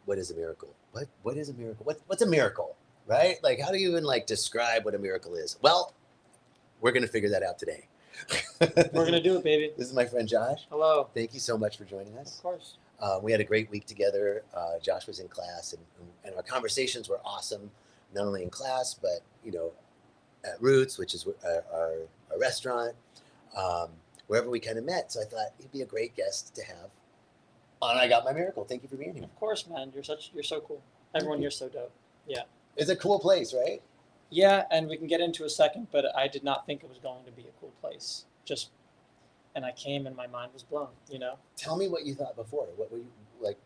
what is a miracle? What is a miracle? What's a miracle? Right? Like, how do you even like describe what a miracle is? Well, we're gonna figure that out today. We're gonna do it, baby. This is my friend Josh. Hello. Thank you so much for joining us. Of course. We had a great week together. Josh was in class, and our conversations were awesome. Not only in class, but at Roots, which is our restaurant, wherever we kind of met. So I thought he'd be a great guest to have. And I got my miracle. Thank you for being here. Of course, man. You're so cool. Everyone here's so dope. Yeah. It's a cool place, right? Yeah, and we can get into a second, but I did not think it was going to be a cool place. And I came and my mind was blown, Tell me what you thought before. What were you like?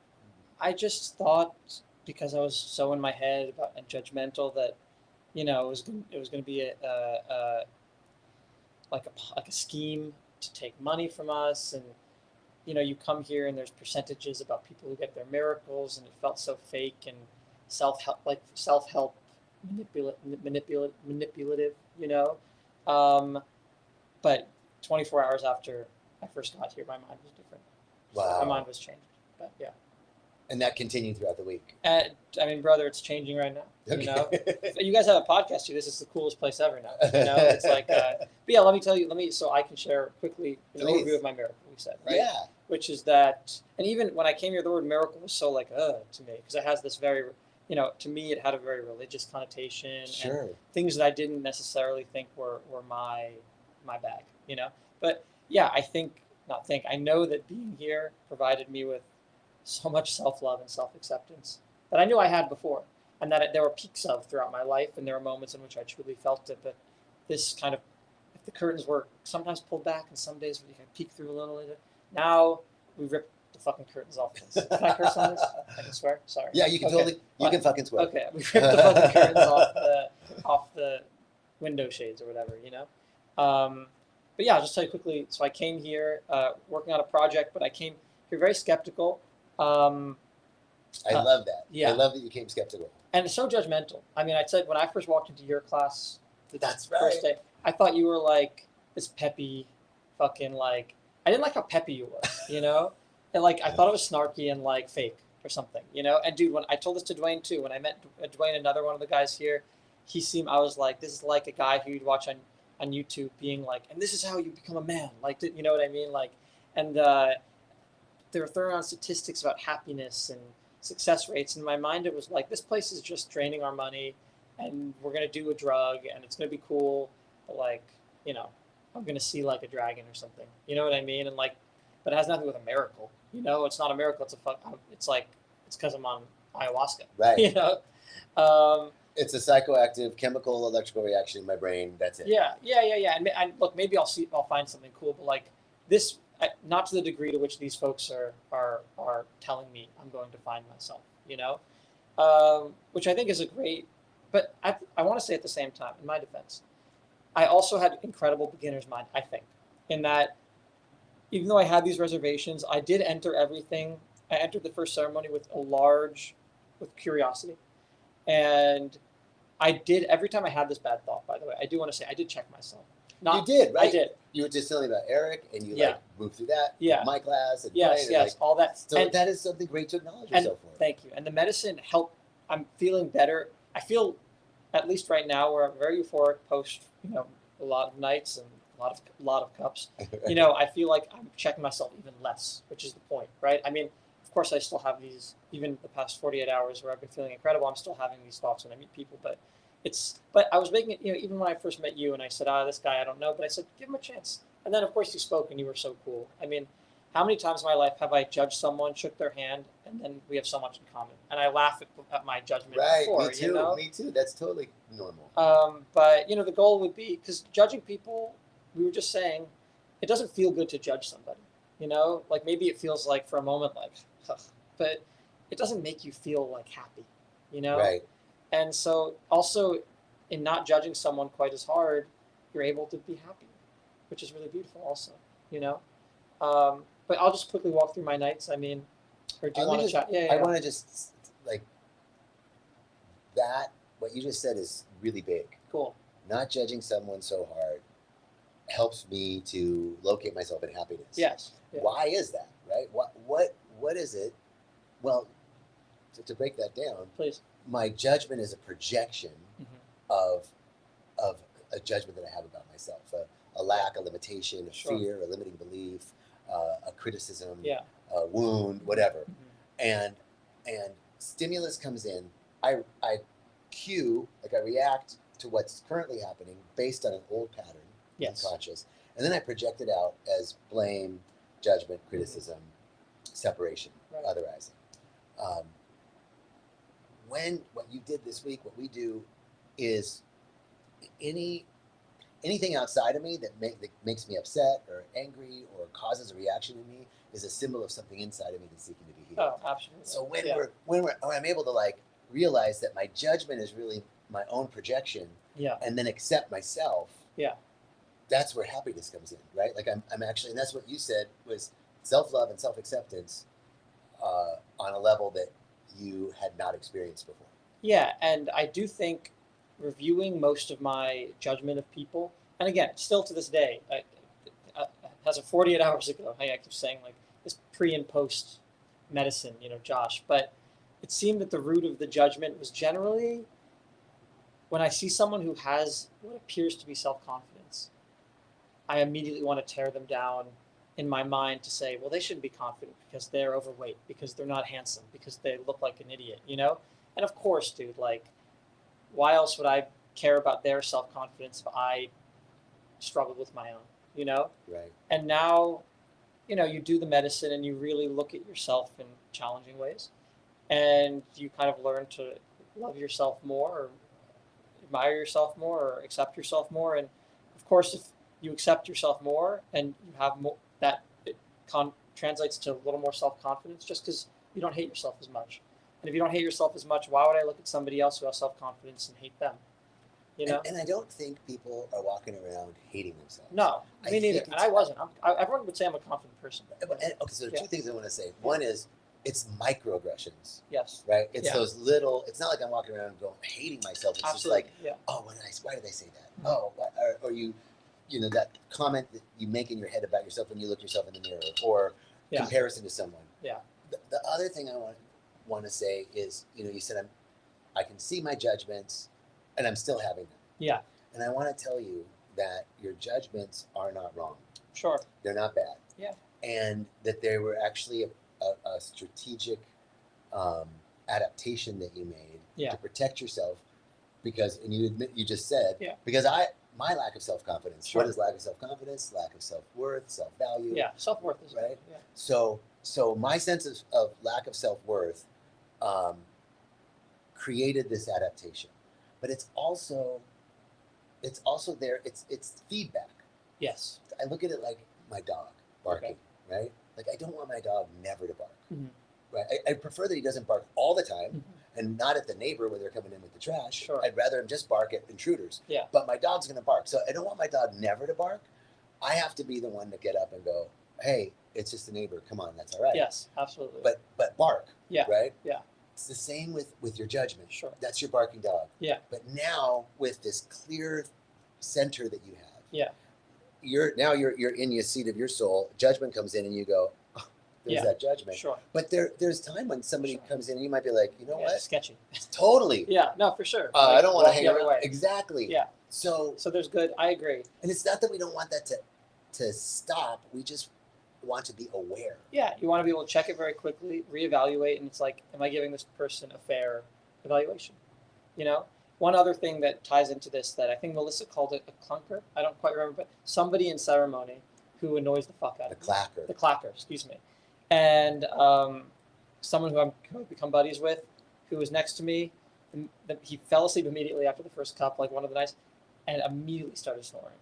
I just thought, because I was so in my head and judgmental, that it was going to be a scheme to take money from us, and you come here and there's percentages about people who get their miracles, and it felt so fake and self-help manipulative, but 24 hours after I first got here, my mind was different. Wow. My mind was changed. But yeah. And that continued throughout the week. I mean, brother, it's changing right now. Okay. You guys have a podcast here. This is the coolest place ever now. It's like, but yeah, let me tell you, so I can share quickly an overview of my miracle, we said, right? Yeah. Which is that, and even when I came here, the word miracle was so like, to me, because it has this very, to me, it had a very religious connotation. Sure. And things that I didn't necessarily think were my bag, But yeah, I know that being here provided me with so much self-love and self-acceptance that I knew I had before, and that there were peaks of throughout my life, and there were moments in which I truly felt it. But this kind of, if the curtains were sometimes pulled back, and some days you can peek through a little bit. Now we ripped the fucking curtains off this. Can I curse on this? I can swear. Sorry. Yeah, you can totally. You can fucking swear. Okay, we ripped the fucking curtains off the window shades or whatever, But yeah, I'll just tell you quickly. So I came here working on a project, but I came here very skeptical. I love that. Yeah. I love that you came skeptical. And so judgmental. I mean, I said when I first walked into your class, That's first day, I thought you were like this peppy, fucking like. I didn't like how peppy you were, and like I thought it was snarky and like fake or something, And dude, when I told this to Dwayne too, when I met Dwayne, another one of the guys here, I was like, this is like a guy who you'd watch on YouTube being like, and this is how you become a man, like, you know what I mean, like, and they were throwing around statistics about happiness and success rates. In my mind, it was like, this place is just draining our money, and we're gonna do a drug, and it's gonna be cool, but like, I'm gonna see like a dragon or something. You know what I mean? And like, but it has nothing with a miracle. It's not a miracle. It's because I'm on ayahuasca. Right. It's a psychoactive chemical electrical reaction in my brain. That's it. Yeah. And look, maybe I'll find something cool, but like this, not to the degree to which these folks are telling me I'm going to find myself. Which I think is a great. But I want to say at the same time, in my defense, I also had incredible beginner's mind, I think, in that even though I had these reservations, I did enter everything. I entered the first ceremony with curiosity. And I did, every time I had this bad thought, by the way, I do want to say, I did check myself. You did, right? I did. You were just telling me about Eric, and you moved through that. Yeah. My class. And Yes, all that. So that is something great to acknowledge yourself for. Thank you. And the medicine helped. I'm feeling better. I feel, at least right now, where I'm very euphoric post, a lot of nights and a lot of cups. I feel like I'm checking myself even less, which is the point, right? I mean, of course, I still have these, even the past 48 hours where I've been feeling incredible, I'm still having these thoughts when I meet people, but I was making it, even when I first met you and I said, this guy, I don't know, but I said, give him a chance. And then, of course, you spoke and you were so cool. I mean, how many times in my life have I judged someone, shook their hand, and then we have so much in common? And I laugh at my judgment before, me too, Me too. That's totally normal. But, the goal would be, because judging people, we were just saying, it doesn't feel good to judge somebody, Like maybe it feels like for a moment like, but it doesn't make you feel like happy, Right. And so also in not judging someone quite as hard, you're able to be happy, which is really beautiful also, but I'll just quickly walk through my nights. I mean, or do you want to chat? Yeah. I want to just like that. What you just said is really big. Cool. Not judging someone so hard helps me to locate myself in happiness. Yes. Yeah. Why is that? Right? What is it? Well, to break that down, Please. my judgment is a projection of a judgment that I have about myself, a lack, a limitation, a Sure. fear, a limiting belief, a criticism, Yeah. a wound, whatever. And stimulus comes in, I cue, like I react to what's currently happening based on an old pattern, Yes. unconscious, and then I project it out as blame, judgment, criticism, separation, Right. otherizing. When what you did this week, what we do is anything outside of me that makes me upset or angry or causes a reaction in me is a symbol of something inside of me that's seeking to be healed. Oh, absolutely. So when Yeah. when I'm able to like realize that my judgment is really my own projection, Yeah. and then accept myself, Yeah. that's where happiness comes in, right? Like I'm actually, and that's what you said was self-love and self-acceptance on a level that you had not experienced before. Yeah, and I do think reviewing most of my judgment of people, and again, still to this day, as of 48 hours ago, I keep saying like this pre and post medicine, Josh, but it seemed that the root of the judgment was generally when I see someone who has what appears to be self-confidence, I immediately want to tear them down in my mind to say, well, they shouldn't be confident because they're overweight, because they're not handsome, because they look like an idiot, And of course, dude, like, why else would I care about their self-confidence if I struggled with my own, Right. And now, you do the medicine and you really look at yourself in challenging ways. And you kind of learn to love yourself more or admire yourself more or accept yourself more. And of course, if you accept yourself more and you have more, that it translates to a little more self-confidence just because you don't hate yourself as much. And if you don't hate yourself as much, why would I look at somebody else who has self-confidence and hate them? And I don't think people are walking around hating themselves. No, I me neither. think And I wasn't. Everyone would say I'm a confident person. Okay, so there are two things I want to say. One is it's microaggressions, Yes. right? It's Yeah. those little. It's not like I'm walking around going hating myself. It's Absolutely. just like, Yeah. oh, why did I say that? Mhm. Oh, or you know that comment that you make in your head about yourself when you look yourself in the mirror, or Yeah. comparison to someone. Yeah. The other thing I want to say is, you said I can see my judgments, and I'm still having them. Yeah. And I want to tell you that your judgments are not wrong. Sure. They're not bad. Yeah. And that they were actually a strategic adaptation that you made to protect yourself, because, and you just said, because my lack of self-confidence. Sure. What is lack of self-confidence? Lack of self-worth, self-value. Yeah. Self-worth is right. Yeah. So my sense of lack of self-worth created this adaptation, but it's also there. It's feedback. Yes. I look at it like my dog barking, right? Like I don't want my dog never to bark, right? I prefer that he doesn't bark all the time, and not at the neighbor when they're coming in with the trash. Sure. I'd rather him just bark at intruders. Yeah. But my dog's going to bark, so I don't want my dog never to bark. I have to be the one to get up and go, hey, it's just a neighbor. Come on, that's all right. Yes, absolutely. But bark. Yeah. Right. Yeah. It's the same with your judgment. Sure. That's your barking dog. Yeah. But now with this clear center that you have. Yeah. You're in your seat of your soul. Judgment comes in and you go, oh, there's that judgment. Sure. But there's time when somebody comes in and you might be like, you know what? Sketchy. Totally. Yeah. No, for sure. I don't want to hang the other around. way. Exactly. Yeah. So there's good. I agree. And it's not that we don't want that to stop. We just want to be aware. Yeah. You want to be able to check it very quickly, reevaluate, and it's like, am I giving this person a fair evaluation? One other thing that ties into this that I think Melissa called it a clunker. I don't quite remember, but somebody in ceremony who annoys the fuck out of me. Clacker. The clacker, excuse me. And someone who I've become buddies with, who was next to me, he fell asleep immediately after the first cup, like one of the nights, and immediately started snoring.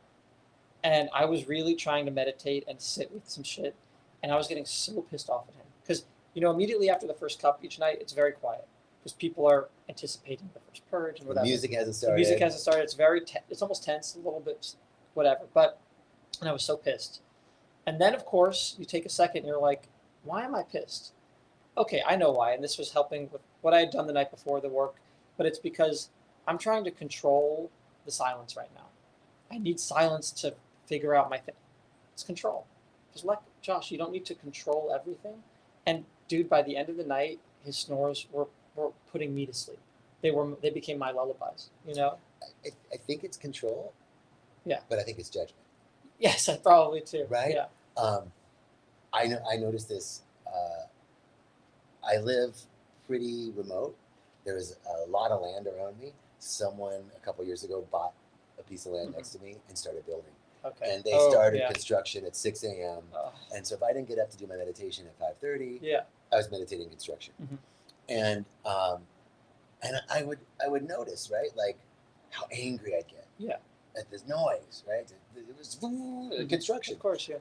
And I was really trying to meditate and sit with some shit, and I was getting so pissed off at him. Because, immediately after the first cup each night, it's very quiet. Because people are anticipating the first purge and whatever. The music hasn't started. The music hasn't started. It's very it's almost tense, a little bit, whatever. And I was so pissed. And then, of course, you take a second and you're like, why am I pissed? Okay, I know why. And this was helping with what I had done the night before the work. But it's because I'm trying to control the silence right now. I need silence to figure out my thing. It's control. Just Josh, you don't need to control everything. And dude, by the end of the night, his snores were putting me to sleep. They became my lullabies, you know? I think it's control. Yeah. But I think it's judgment. Yes, I probably too. Right? Yeah. I noticed this. I live pretty remote. There's a lot of land around me. Someone a couple years ago bought a piece of land Mhm. next to me and started building. Okay. And they Oh, started yeah. construction at 6 a.m. Oh, And so if I didn't get up to do my meditation at 5:30, yeah. I was meditating construction. Mhm. And I would notice, right, like how angry I'd get Yeah. at this noise, right? It was construction. Of course, yeah.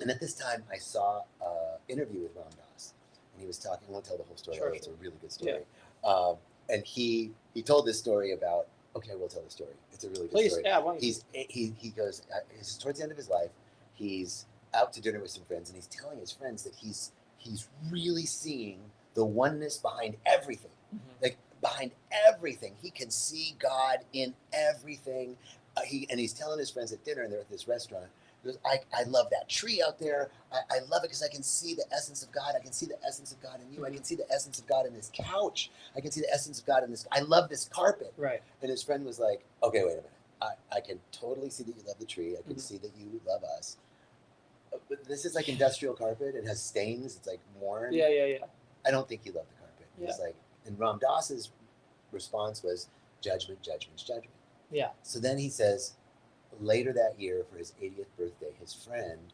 And at this time, I saw an interview with Ram Dass, and he was talking. I won't tell the whole story. Sure, It's sure. a really good story. And he told this story about. Okay, we'll tell the story. It's a really good Please, story. yeah. Why don't you? He goes. It's towards the end of his life. He's out to dinner with some friends, and he's telling his friends that he's really seeing the oneness behind everything. Mhm. Like behind everything, he can see God in everything. He's telling his friends at dinner, and they're at this restaurant. He goes, I love that tree out there. I love it because I can see the essence of God. I can see the essence of God in you. I can see the essence of God in this couch. I can see the essence of God in this. I love this carpet. Right. And his friend was like, okay, wait a minute. I can totally see that you love the tree. I can Mhm. see that you love us. But this is like industrial carpet. It has stains. It's like worn. Yeah. I don't think you love the carpet. Yeah. It's like, and Ram Dass's response was judgment, judgment, judgment. Yeah. So then he says, later that year for his 80th birthday, his friend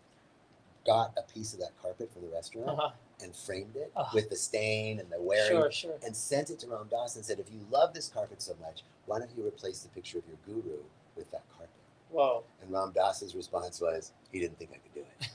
got a piece of that carpet from the restaurant Uh-huh. and framed it Oh. with the stain and the wearing Sure. and sent it to Ram Dass and said, if you love this carpet so much, why don't you replace the picture of your guru with that carpet? Whoa. And Ram Dass's response was, he didn't think I could do it.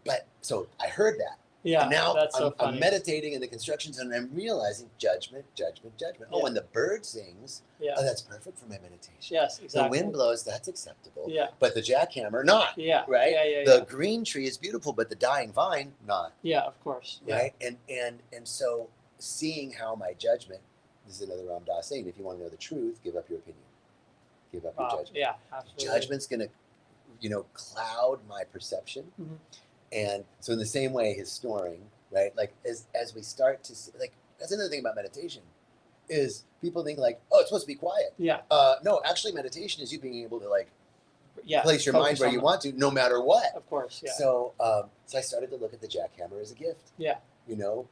But so I heard that. Yeah. And now that's so I'm funny. meditating in the construction zone and I'm realizing judgment, judgment, judgment. Oh, Yeah. when the bird sings, Yeah. oh, that's perfect for my meditation. Yes. Exactly. The wind blows, that's acceptable. Yeah. But the jackhammer, not. Yeah. Right? Yeah. The green tree is beautiful, but the dying vine, not. Yeah. Of course. Yeah. Right? And so seeing how my judgment, this is another Ram Dass saying, if you want to know the truth, give up your opinion. Give up your Wow. judgment. Yeah. Absolutely. Judgment's going to, cloud my perception. Mhm. And so in the same way, his snoring, right? Like as we start to see, like, that's another thing about meditation is people think like, oh, it's supposed to be quiet. Yeah. No, actually meditation is you being able to like Yeah. place your mind Focus where on you them. want to, no matter what. Of course. Yeah. So I started to look at the jackhammer as a gift. Yeah.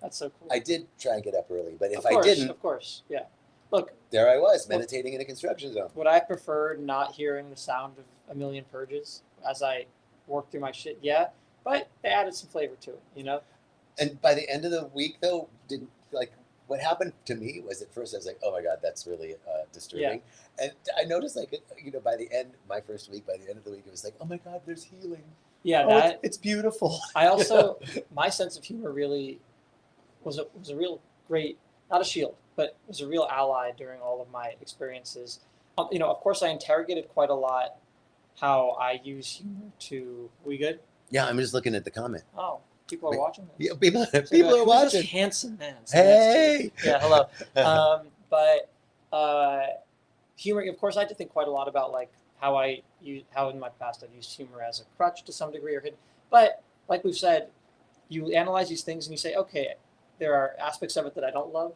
That's so cool. I did try and get up early, but if Of course, I didn't, of course. Yeah. Look, there I was meditating in a construction zone. would I prefer not hearing the sound of a million purges as I work through my shit? Yeah. But they added some flavor to it, And by the end of the week, though, what happened to me was at first I was like, oh my God, that's really disturbing. And I noticed by the end, my first week, by the end of the week, it was like, oh my God, there's healing. Yeah. Oh, That it's beautiful. I also my sense of humor really was a real great, not a shield, but was a real ally during all of my experiences. Of course, I interrogated quite a lot how I use humor to. We good? Yeah, I'm just looking at the comment. Oh, people are Wait. watching this. Yeah, people So are who's watching. This handsome man. sitting next to you? Hey. Yeah. Hello. But humor. Of course, I had to think quite a lot about like how in my past I've used humor as a crutch to some degree or hidden. But like we've said, you analyze these things and you say, okay, there are aspects of it that I don't love,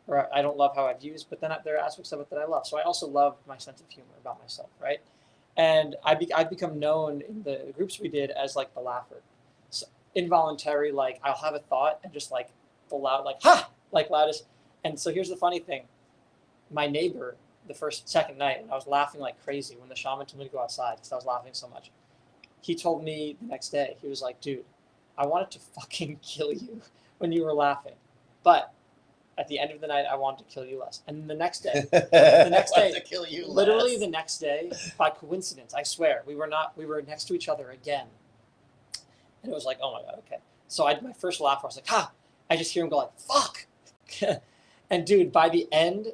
or I don't love how I've used, but then there are aspects of it that I love. So I also love my sense of humor about myself, right? And I've become known in the groups we did as like the laugher. So involuntary, like I'll have a thought and just like the loud, like ha, like loudest. And so here's the funny thing: my neighbor, the second night, when I was laughing like crazy when the shaman told me to go outside because I was laughing so much, he told me the next day, he was like, dude, I wanted to fucking kill you when you were laughing, but at the end of the night, I wanted to kill you less. And the next day, to kill you literally less. the next day, by coincidence, I swear, we were next to each other again. And it was like, oh my God, okay. So my first laugh, I was like, ha! I just hear him go like, fuck! And dude, by the end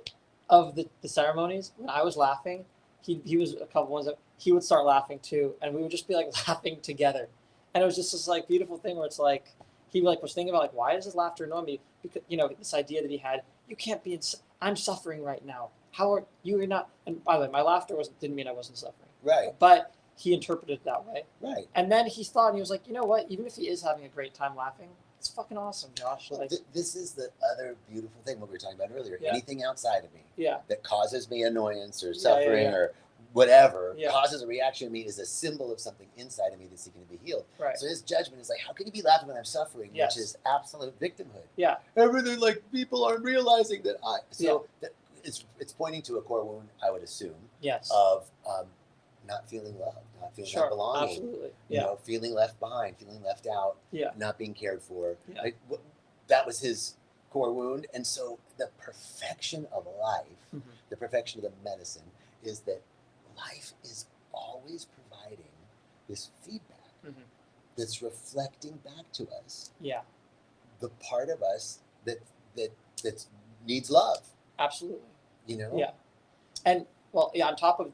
of the ceremonies, when I was laughing, he was a couple ones that he would start laughing too. And we would just be like laughing together. And it was just this like beautiful thing where it's like, he like was thinking about like, why does his laughter annoy me? Because this idea that he had, you can't be I'm suffering right now. How are you? You're not. And by the way, my laughter didn't mean I wasn't suffering. Right. But he interpreted it that way. Right. And then he thought, and he was like, you know what? Even if he is having a great time laughing, It's fucking awesome, Josh. Well, Like, this is the other beautiful thing, what we were talking about earlier. Yeah. Anything outside of me yeah, that causes me annoyance or Yeah, suffering yeah. or whatever Yeah. causes a reaction in me is a symbol of something inside of me that's seeking to be healed. right. So his judgment is like, how can you be laughing when I'm suffering? Yes. Which is absolute victimhood. Yeah. Everything, like, people aren't realizing that I. So Yeah. it's pointing to a core wound, I would assume, Yes. of not feeling loved, not feeling Sure. that belonging. Absolutely. You Yeah. know, feeling left behind, feeling left out, Yeah. not being cared for. Yeah. Like, that was his core wound. And so the perfection of life, Mhm. the perfection of the medicine, is that life is always providing this feedback Mhm. that's reflecting back to us Yeah. the part of us that needs love. Absolutely. You know? Yeah. And well, yeah. On top of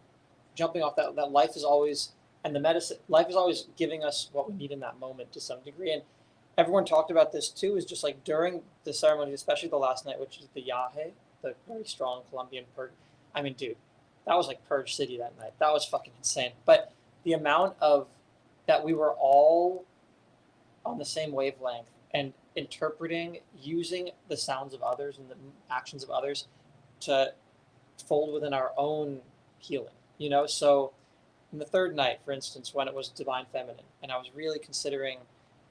jumping off that life is always, and the medicine, life is always giving us what we need in that moment to some degree. And everyone talked about this too. Is just like during the ceremony, especially the last night, which is the Yahe, the very strong Colombian purge. I mean, dude, that was like Purge City that night. That was fucking insane. But the amount of that we were all on the same wavelength and interpreting, using the sounds of others and the actions of others to fold within our own healing, you know? So in the third night, for instance, when it was Divine Feminine, and I was really considering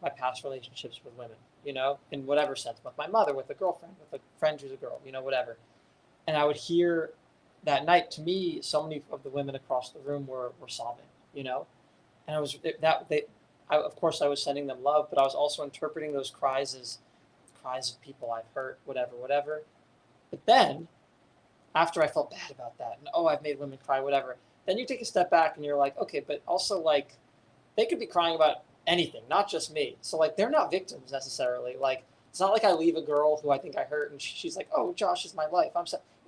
my past relationships with women, you know, in whatever sense, with my mother, with a girlfriend, with a friend who's a girl, you know, whatever. And I would hear that night, to me, so many of the women across the room were sobbing, you know? And I was, of course, I was sending them love, but I was also interpreting those cries as cries of people I've hurt, whatever, whatever. But then, after I felt bad about that, and oh, I've made women cry, whatever, then you take a step back and you're like, okay, but also, like, they could be crying about anything, not just me. So, like, they're not victims necessarily. Like, it's not like I leave a girl who I think I hurt and she's like, oh, Josh is my life.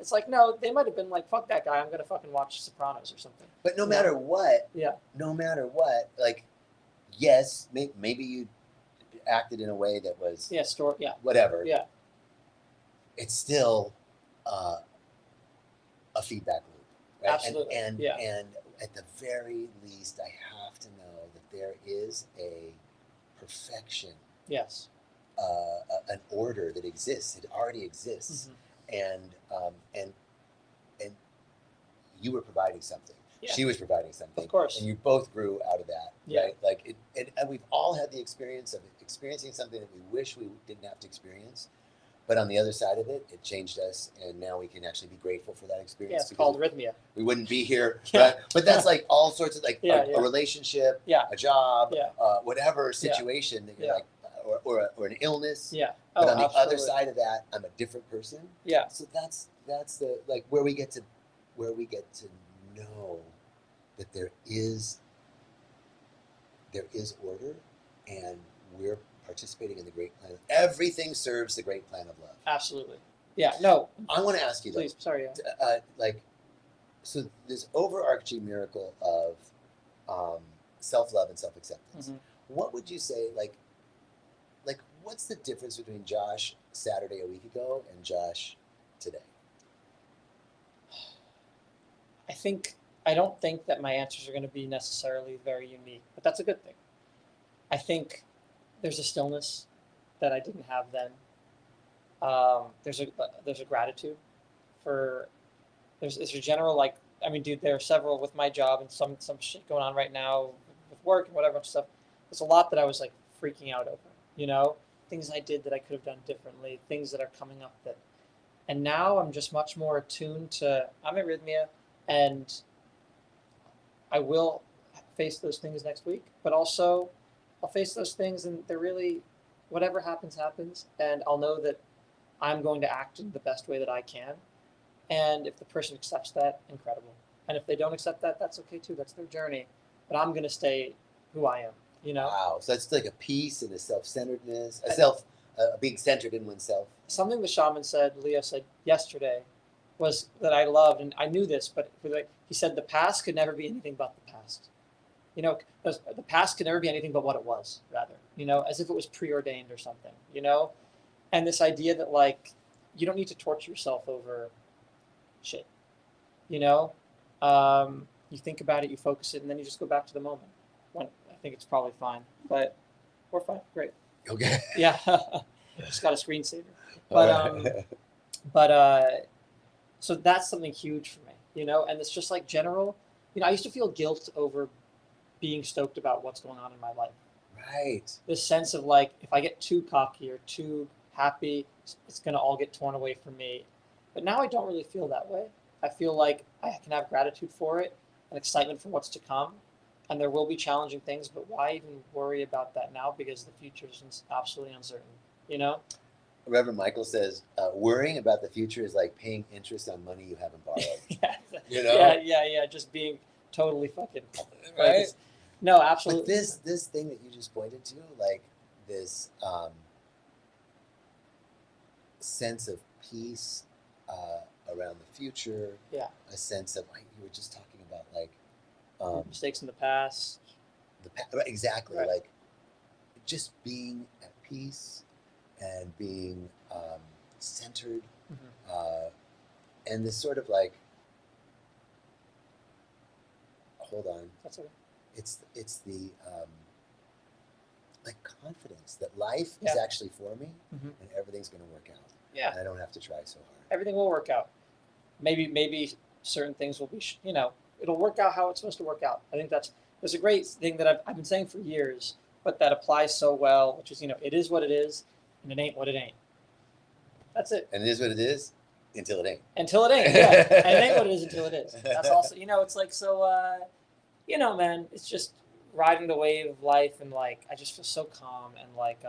It's like, no, they might have been like, fuck that guy. I'm going to fucking watch Sopranos or something. But no Yeah. matter what, Yeah. no matter what, like, yes, maybe you acted in a way that was Yeah. Yeah. whatever. Yeah. It's still a feedback loop, right? Absolutely. And Yeah. and at the very least, I have to know that there is a perfection, Yes. an order that exists. It already exists, Mhm. and you were providing something. Yeah. She was providing something. Of course. And you both grew out of that, Yeah. right? Like and we've all had the experience of experiencing something that we wish we didn't have to experience. But on the other side of it, it changed us, and now we can actually be grateful for that experience. Yeah, it's because called rythmia. we wouldn't be here, Yeah. right? But that's like all sorts of like Yeah, a relationship, Yeah. a job, Yeah. whatever situation that you're Yeah. like, or an illness. Yeah. But Oh, on the other absolutely. side of that, I'm a different person. Yeah. So that's the like where we get to know that there is order, and we're participating in the great plan. Everything serves the great plan of love. Absolutely. Yeah. No. I want to ask you though, Please. Sorry. Yeah. like, so this overarching miracle of self-love and self-acceptance. Mhm. What would you say, like what's the difference between Josh Saturday a week ago and Josh today? I don't think that my answers are going to be necessarily very unique, but that's a good thing. I think there's a stillness that I didn't have then. There's a gratitude for there's a general, like, I mean, dude, there are several with my job and some shit going on right now with work and whatever stuff. There's a lot that I was like freaking out over, you know, things I did that I could have done differently, things that are coming up and now I'm just much more attuned to, I'm at Rhythmia, and I will face those things next week, but also I'll face those things and they're really, whatever happens, happens. And I'll know that I'm going to act in the best way that I can. And if the person accepts that, incredible. And if they don't accept that, that's okay too. That's their journey. But I'm going to stay who I am, you know? Wow. So that's like a peace and a self-centeredness, being centered in oneself. Something the shaman said, Leo said yesterday, was that I loved, and I knew this, but he said the past could never be anything but the past. You know, the past could never be anything but what it was, rather, you know, as if it was preordained or something, you know? And this idea that, like, you don't need to torture yourself over shit, you know? You think about it, you focus it, and then you just go back to the moment. When I think it's probably fine, but we're fine, great. Okay. Yeah, just got a screensaver. All But right. so that's something huge for me, you know. And it's just like general, you know. I used to feel guilt over being stoked about what's going on in my life. Right. This sense of like, if I get too cocky or too happy, it's gonna all get torn away from me. But now I don't really feel that way. I feel like I can have gratitude for it and excitement for what's to come. And there will be challenging things, but why even worry about that now? Because the future is absolutely uncertain. You know? Reverend Michael says, worrying about the future is like paying interest on money you haven't borrowed. Yeah, You know? yeah. Just being totally fucking Right? no, But absolutely. this thing that you just pointed to, like this sense of peace around the future, Yeah. a sense of like you were just talking about, like Mistakes in the past. right, exactly, Right. like just being at peace and being centered, Mm-hmm. and this sort of like, hold on, That's okay. it's the like confidence that life is Yeah. actually for me, Mm-hmm. and everything's going to work out. Yeah. And I don't have to try so hard. Everything will work out. Maybe certain things will be, you know, it'll work out how it's supposed to work out. I think there's a great thing that I've been saying for years, but that applies so well, which is, you know, it is what it is, and it ain't what it ain't. That's it. And it is what it is until it ain't. Until it ain't, yeah. And it ain't what it is until it is. That's also, you know, it's like, so, you know, man, it's just riding the wave of life, and like, I just feel so calm and like,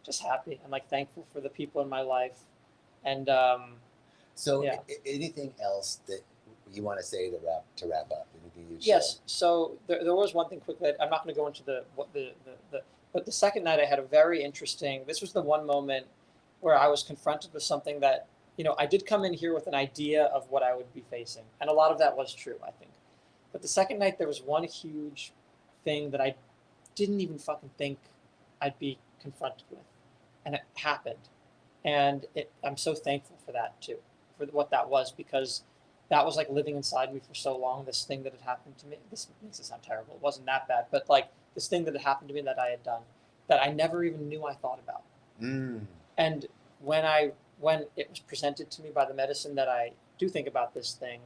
just happy and like thankful for the people in my life. And, So, yeah. Anything else that you want to say to wrap up? Anything you Yes. So there was one thing quickly. I'm not going to go into the but the second night I had a very interesting. This was the one moment where I was confronted with something that, you know, I did come in here with an idea of what I would be facing, and a lot of that was true, I think. But the second night there was one huge thing that I didn't even fucking think I'd be confronted with, and it happened, and I'm so thankful for that too, for what that was, because that was like living inside me for so long. This thing that had happened to me. This makes it sound terrible. It wasn't that bad, but like this thing that had happened to me that I had done, that I never even knew I thought about. Mm. And when it was presented to me by the medicine that I do think about this thing,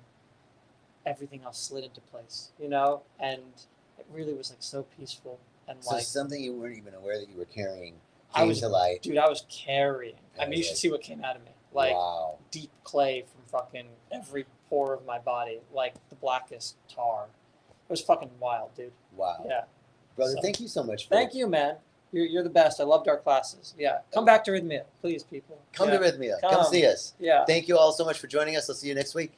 everything else slid into place, you know, and it really was like so peaceful and So like something you weren't even aware that you were carrying I came was, to light. dude, I was carrying. I mean, you should Okay. see what came out of me. Like Wow. deep clay from fucking every pore of my body, like the blackest tar. It was fucking wild, dude. Wow. Yeah. Brother, So- thank you so much for Thank you, man. You're the best. I loved our classes. Yeah. Come back to Rythmia, please, people. Come Yeah. to Rythmia. Come Come. see us. Yeah. Thank you all so much for joining us. I'll see you next week.